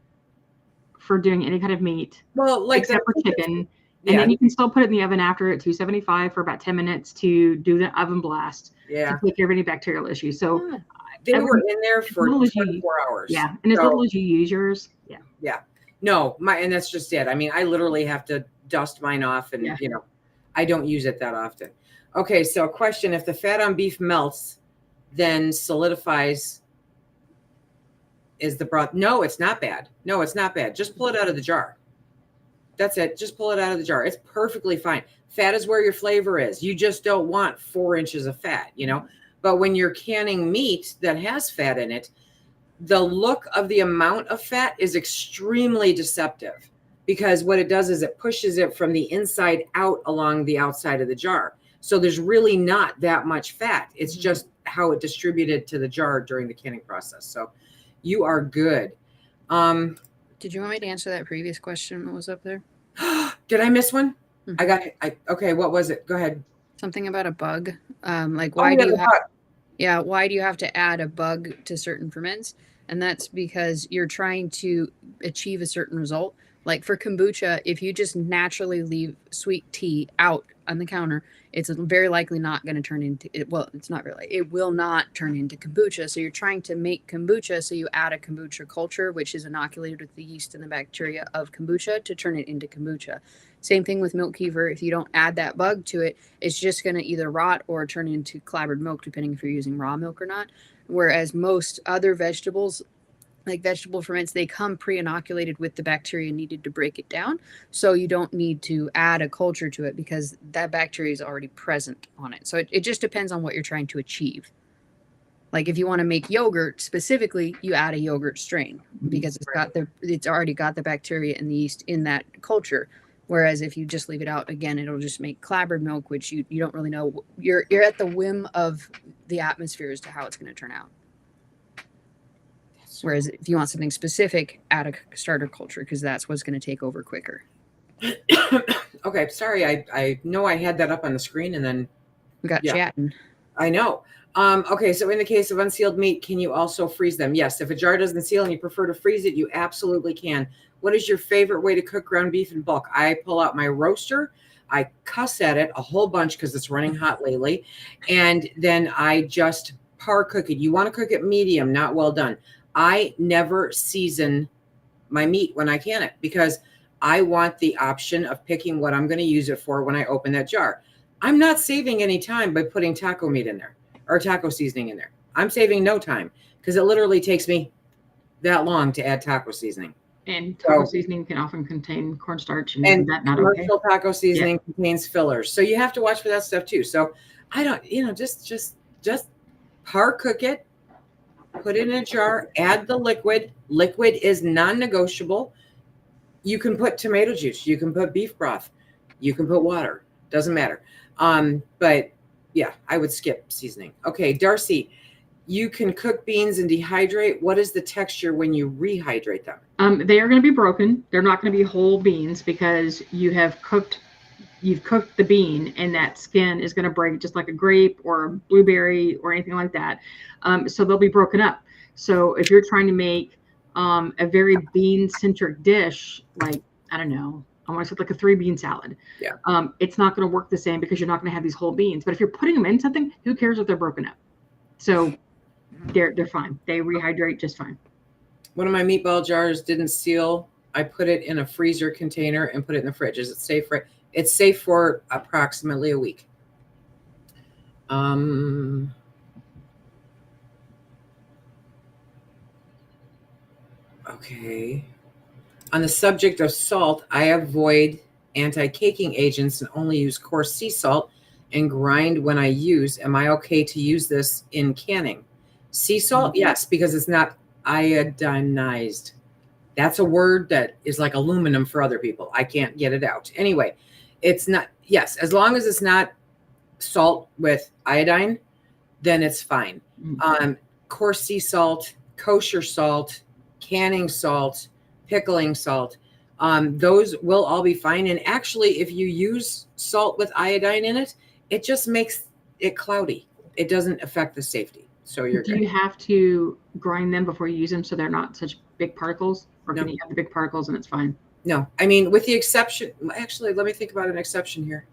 for doing any kind of meat. Well, like except for chicken. And then you can still put it in the oven after at 275 for about 10 minutes to do the oven blast. Yeah. To take care of any bacterial issues. So they were in there for 24 hours. Yeah. And as little as you use yours. Yeah. Yeah. No, and that's just it. I mean, I literally have to dust mine off and, I don't use it that often. Okay. So question, if the fat on beef melts, then solidifies, is the broth? No, it's not bad. No, it's not bad. Just pull it out of the jar. That's it. Just pull it out of the jar. It's perfectly fine. Fat is where your flavor is. You just don't want 4 inches of fat, But when you're canning meat that has fat in it, the look of the amount of fat is extremely deceptive because what it does is it pushes it from the inside out along the outside of the jar. So there's really not that much fat. It's just how it distributed to the jar during the canning process. So you are good. Did you want me to answer that previous question that was up there? Did I miss one? Mm-hmm. Okay. What was it? Go ahead. Something about a bug. Like why do you have? Yeah, why do you have to add a bug to certain ferments? And that's because you're trying to achieve a certain result. Like for kombucha, if you just naturally leave sweet tea out on the counter, it's very likely not going to turn into it. Well, it's not really. It will not turn into kombucha. So you're trying to make kombucha. So you add a kombucha culture, which is inoculated with the yeast and the bacteria of kombucha to turn it into kombucha. Same thing with milk kefir. If you don't add that bug to it, it's just going to either rot or turn into clabbered milk, depending if you're using raw milk or not. Whereas most other vegetables, like vegetable ferments, they come pre-inoculated with the bacteria needed to break it down. So you don't need to add a culture to it because that bacteria is already present on it. So it just depends on what you're trying to achieve. Like if you want to make yogurt specifically, you add a yogurt strain because it's already got the bacteria and the yeast in that culture. Whereas if you just leave it out, again, it'll just make clabbered milk, which you don't really know. You're at the whim of the atmosphere as to how it's going to turn out. Whereas if you want something specific, add a starter culture because that's what's going to take over quicker. Okay, sorry. I know I had that up on the screen and then We got chatting. I know. Okay, so in the case of unsealed meat, can you also freeze them? Yes. If a jar doesn't seal and you prefer to freeze it, you absolutely can. What is your favorite way to cook ground beef in bulk? I pull out my roaster. I cuss at it a whole bunch because it's running hot lately. And then I just par cook it. You want to cook it medium, not well done. I never season my meat when I can it because I want the option of picking what I'm going to use it for when I open that jar. I'm not saving any time by putting taco meat in there or taco seasoning in there. I'm saving no time because it literally takes me that long to add taco seasoning. And taco seasoning can often contain cornstarch, and isn't that not commercial okay? taco seasoning contains fillers, so you have to watch for that stuff too. So I don't, just par cook it, put it in a jar, add the liquid. Liquid is non-negotiable. You can put tomato juice, you can put beef broth, you can put water. Doesn't matter. But yeah, I would skip seasoning. Okay, Darcy, you can cook beans and dehydrate. What is the texture when you rehydrate them? They are going to be broken. They're not going to be whole beans because you've cooked the bean, and that skin is going to break just like a grape or a blueberry or anything like that. So they'll be broken up. So if you're trying to make a very bean-centric dish, like, I don't know, I want to say like a 3-bean salad. Yeah. It's not going to work the same because you're not going to have these whole beans. But if you're putting them in something, who cares if they're broken up? So they're fine. They rehydrate just fine. One of my meatball jars didn't seal. I put it in a freezer container and put it in the fridge. Is it safe for? It's safe for approximately a week. Okay. On the subject of salt, I avoid anti-caking agents and only use coarse sea salt and grind when I use. Am I okay to use this in canning? Sea salt? Yes, because it's not iodinized. That's a word that is like aluminum for other people. I can't get it out. Anyway, it's not, yes, as long as it's not salt with iodine, then it's fine. Coarse sea salt, kosher salt, canning salt, pickling salt, those will all be fine. And actually, if you use salt with iodine in it, it just makes it cloudy. It doesn't affect the safety. So you're good. Do you have to grind them before you use them so they're not such big particles? Or can you have the big particles and it's fine? No. I mean, with the exception, actually, let me think about an exception here.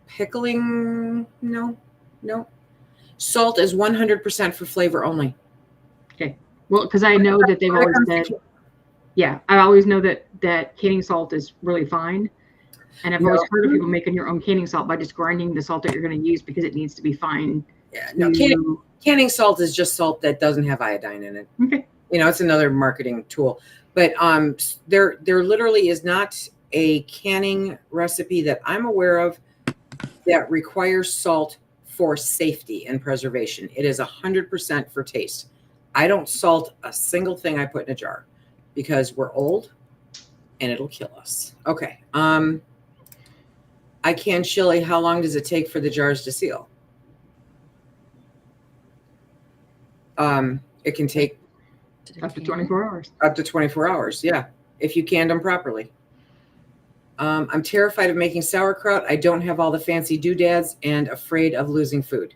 Pickling, no. Salt is 100% for flavor only. Okay. Well, because I know that they've always said, I always know that canning salt is really fine. And I've always heard of people making your own canning salt by just grinding the salt that you're going to use because it needs to be fine. Yeah, no, canning salt is just salt that doesn't have iodine in it. Okay. It's another marketing tool. But there literally is not a canning recipe that I'm aware of that requires salt for safety and preservation. It is 100% for taste. I don't salt a single thing I put in a jar because we're old and it'll kill us. Okay. I can chili. How long does it take for the jars to seal? It can take up to 24 hours. Up to 24 hours, yeah, if you canned them properly. I'm terrified of making sauerkraut. I don't have all the fancy doodads and afraid of losing food.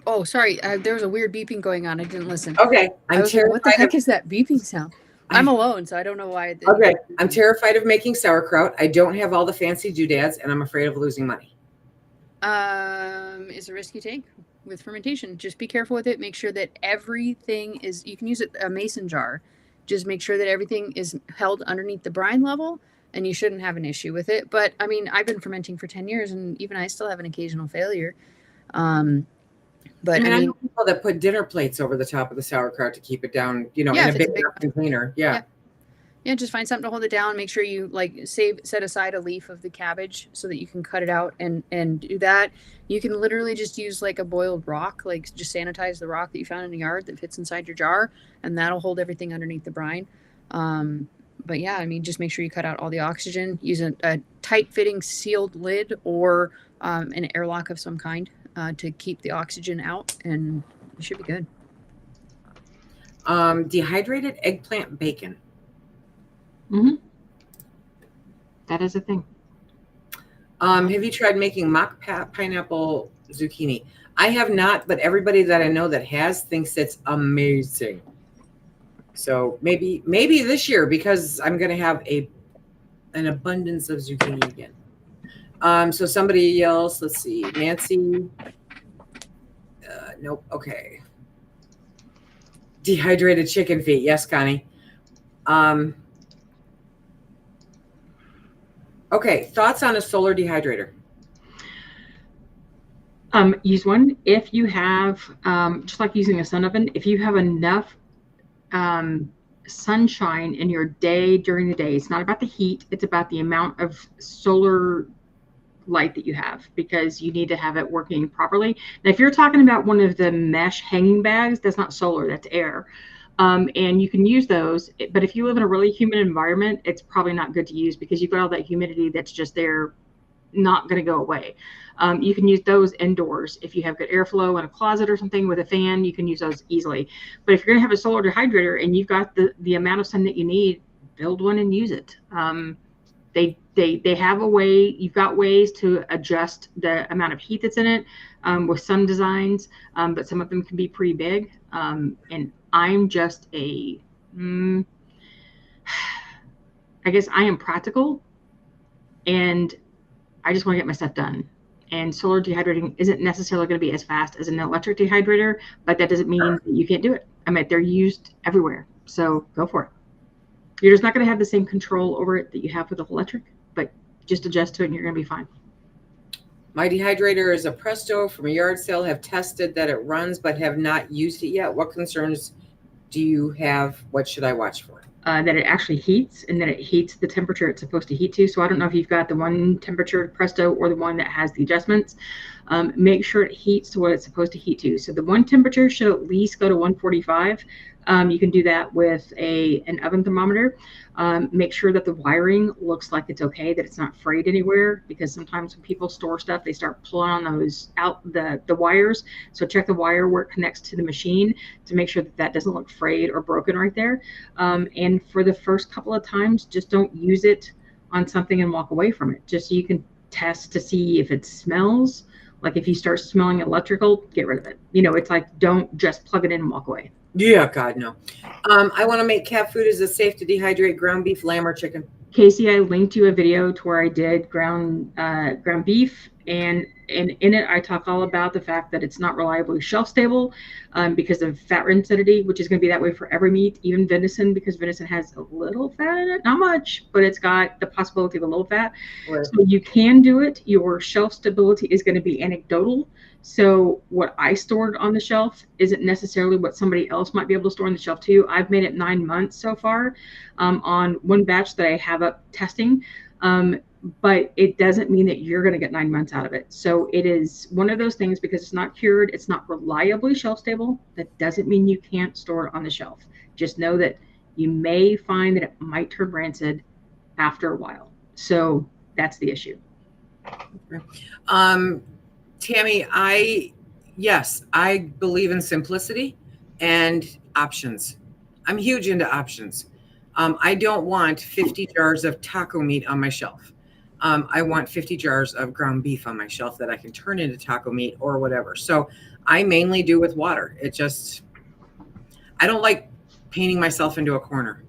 Oh, sorry. There was a weird beeping going on. I didn't listen. Okay, I I'm was like, what the terrified heck of. is that beeping sound? I'm alone, so I don't know why. Okay, I'm terrified of making sauerkraut. I don't have all the fancy doodads, and I'm afraid of losing money. It's a risk you take with fermentation. Just be careful with it. Make sure that everything is. You can use a mason jar. Just make sure that everything is held underneath the brine level, and you shouldn't have an issue with it. But I mean, I've been fermenting for 10 years, and even I still have an occasional failure. But I know people that put dinner plates over the top of the sauerkraut to keep it down, in a big enough container. Yeah. Yeah, just find something to hold it down. Make sure you set aside a leaf of the cabbage so that you can cut it out and do that. You can literally just use like a boiled rock, like just sanitize the rock that you found in the yard that fits inside your jar, and that'll hold everything underneath the brine. But yeah, I mean, just make sure you cut out all the oxygen. Use a tight-fitting sealed lid or an airlock of some kind to keep the oxygen out, and you should be good. Dehydrated eggplant bacon. Mm-hmm. That is a thing. Have you tried making mock pineapple zucchini? I have not, but everybody that I know that has thinks it's amazing. So maybe this year, because I'm going to have an abundance of zucchini again. So somebody else, let's see, Nancy. Nope. Okay. Dehydrated chicken feet. Yes, Connie. Okay, thoughts on a solar dehydrator? Use one if you have, just like using a sun oven, if you have enough sunshine in your day during the day. It's not about the heat, it's about the amount of solar light that you have, because you need to have it working properly. Now, if you're talking about one of the mesh hanging bags, that's not solar, that's air. And you can use those, but if you live in a really humid environment, it's probably not good to use because you've got all that humidity that's just there, not going to go away. You can use those indoors. If you have good airflow in a closet or something with a fan, you can use those easily. But if you're going to have a solar dehydrator and you've got the amount of sun that you need, build one and use it. They have a way, you've got ways to adjust the amount of heat that's in it with some designs, but some of them can be pretty big. And I'm just I guess I am practical and I just want to get my stuff done. And solar dehydrating isn't necessarily going to be as fast as an electric dehydrator, but that doesn't mean that you can't do it. I mean, they're used everywhere. So go for it. You're just not going to have the same control over it that you have with the electric, but just adjust to it and you're going to be fine. My dehydrator is a Presto from a yard sale. Have tested that it runs, but have not used it yet. What concerns do you have? What should I watch for? That it actually heats and that it heats the temperature it's supposed to heat to. So I don't know if you've got the one temperature Presto or the one that has the adjustments. Make sure it heats to what it's supposed to heat to. So the one temperature should at least go to 145. You can do that with an oven thermometer. Make sure that the wiring looks like it's okay, that it's not frayed anywhere, because sometimes when people store stuff, they start pulling on those out the wires. So check the wire where it connects to the machine to make sure that that doesn't look frayed or broken right there. And for the first couple of times, just don't use it on something and walk away from it, just so you can test to see if it smells. Like if you start smelling electrical, get rid of it. It's like, don't just plug it in and walk away. Yeah, God, no. I want to make cat food. Is it safe to dehydrate ground beef, lamb, or chicken? Casey, I linked you a video to where I did ground beef, and in it I talk all about the fact that it's not reliably shelf stable because of fat rancidity, which is going to be that way for every meat, even venison, because venison has a little fat in it, not much, but it's got the possibility of a little fat. Right. So you can do it. Your shelf stability is going to be anecdotal. So what I stored on the shelf isn't necessarily what somebody else might be able to store on the shelf too. I've made it 9 months so far on one batch that I have up testing. But it doesn't mean that you're going to get 9 months out of it. So it is one of those things, because it's not cured, it's not reliably shelf stable. That doesn't mean you can't store it on the shelf. Just know that you may find that it might turn rancid after a while. So that's the issue. Tammy, I believe in simplicity and options. I'm huge into options. I don't want 50 jars of taco meat on my shelf. I want 50 jars of ground beef on my shelf that I can turn into taco meat or whatever. So I mainly do with water. I don't like painting myself into a corner.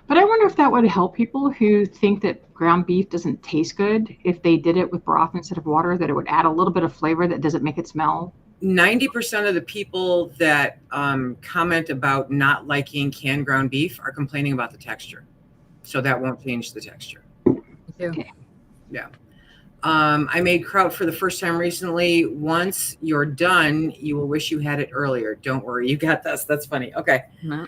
But I wonder if that would help people who think that ground beef doesn't taste good. If they did it with broth instead of water, that it would add a little bit of flavor that doesn't make it smell. 90% of the people that comment about not liking canned ground beef are complaining about the texture. So that won't change the texture. Okay. Yeah. I made kraut for the first time recently. Once you're done, you will wish you had it earlier. Don't worry, you got this. That's funny. Okay. No.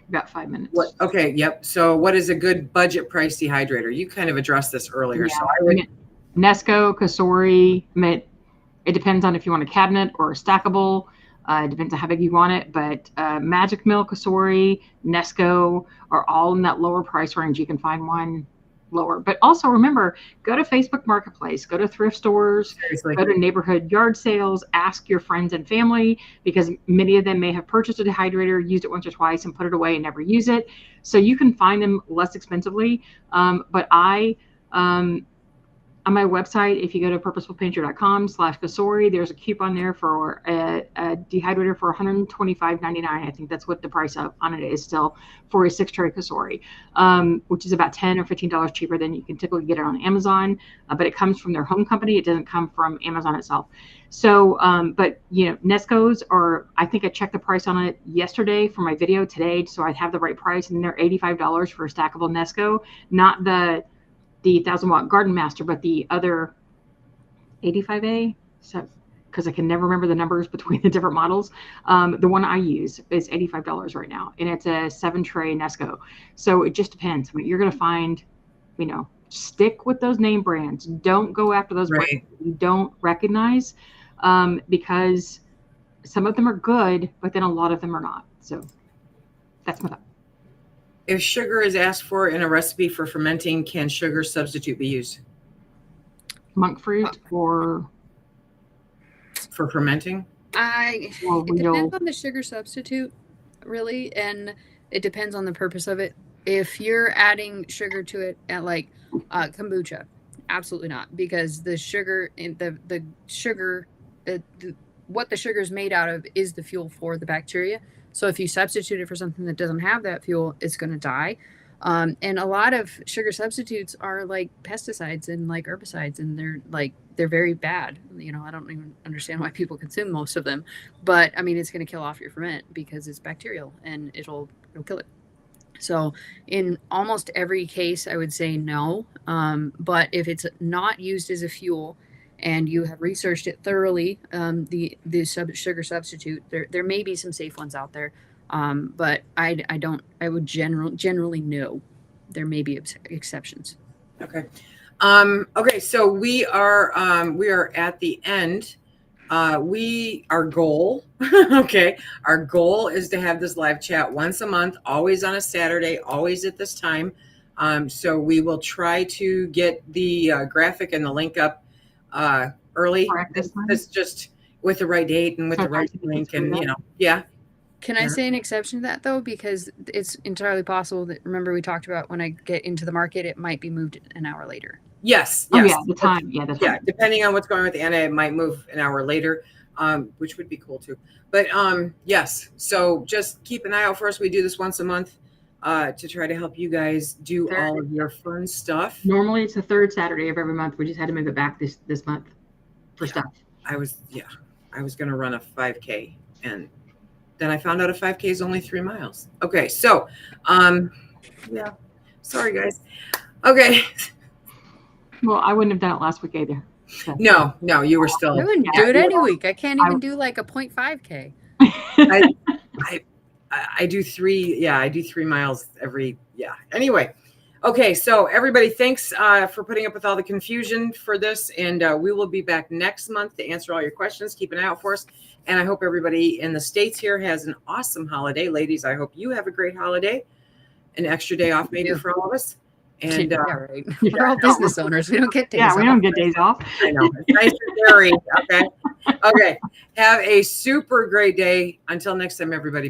About 5 minutes. What? Okay. Yep. So, what is a good budget price dehydrator? You kind of addressed this earlier. Yeah. So I would. Nesco, Kasori. It depends on if you want a cabinet or a stackable. It depends on how big you want it, but Magic Mill, Kasori, Nesco are all in that lower price range. You can find one lower. But also remember, go to Facebook Marketplace, go to thrift stores, Seriously. go to neighborhood yard sales, ask your friends and family, because many of them may have purchased a dehydrator, used it once or twice, and put it away and never use it. So you can find them less expensively. But on my website, if you go to purposefulpantry.com/Kasori, there's a coupon there for a dehydrator for $125.99. I think that's what the price on it is still for a 6-tray Kasori, which is about $10 or $15 cheaper than you can typically get it on Amazon. But it comes from their home company. It doesn't come from Amazon itself. So, but Nesco's are, I think I checked the price on it yesterday for my video today, so I'd have the right price, and they're $85 for a stackable Nesco, not the 1000-watt Garden Master, but the other 85A, so because I can never remember the numbers between the different models. The one I use is $85 right now, and it's a 7-tray Nesco. So it just depends. I mean, you're going to find, stick with those name brands. Don't go after those brands you don't recognize, because some of them are good, but then a lot of them are not. So that's my thought. If sugar is asked for in a recipe for fermenting, can sugar substitute be used? Monk fruit or for fermenting? It depends on the sugar substitute, really, and it depends on the purpose of it. If you're adding sugar to it at like kombucha, absolutely not, because the sugar in the sugar, what the sugar is made out of is the fuel for the bacteria. So if you substitute it for something that doesn't have that fuel, it's going to die. And a lot of sugar substitutes are like pesticides and like herbicides, and they're very bad. I don't even understand why people consume most of them, but I mean, it's going to kill off your ferment because it's bacterial and it'll kill it. So in almost every case, I would say no. But if it's not used as a fuel, and you have researched it thoroughly, the sugar substitute, there may be some safe ones out there, but I would generally no. There may be exceptions. Okay. Okay. So we are at the end. Our goal, okay. Our goal is to have this live chat once a month, always on a Saturday, always at this time. So we will try to get the graphic and the link up early. It's just with the right date and with the right link, and yeah. Can I say an exception to that though? Because it's entirely possible that, remember we talked about when I get into the market, it might be moved an hour later. Yes. Oh yeah, the time. Yeah, the time. Yeah, depending on what's going on with Anna, it might move an hour later, which would be cool too. But yes, so just keep an eye out for us. We do this once a month to try to help you guys do all of your fun stuff. Normally it's the third Saturday of every month. We just had to move it back this month for stuff. I was going to run a 5K, and then I found out a 5K is only 3 miles. Okay, so yeah, sorry guys. Okay. Well, I wouldn't have done it last week either. So. No, you were still. I wouldn't do it any week. I can't even do like a 0.5K. I do 3. Yeah, I do 3 miles every. Yeah. Anyway, okay. So everybody, thanks for putting up with all the confusion for this, and we will be back next month to answer all your questions. Keep an eye out for us, and I hope everybody in the States here has an awesome holiday. Ladies, I hope you have a great holiday, an extra day off maybe for all of us. And right. We're all business owners. We don't get days off. Yeah, we don't get days off. I know. It's nice and airy. Okay. Okay. Have a super great day. Until next time, everybody.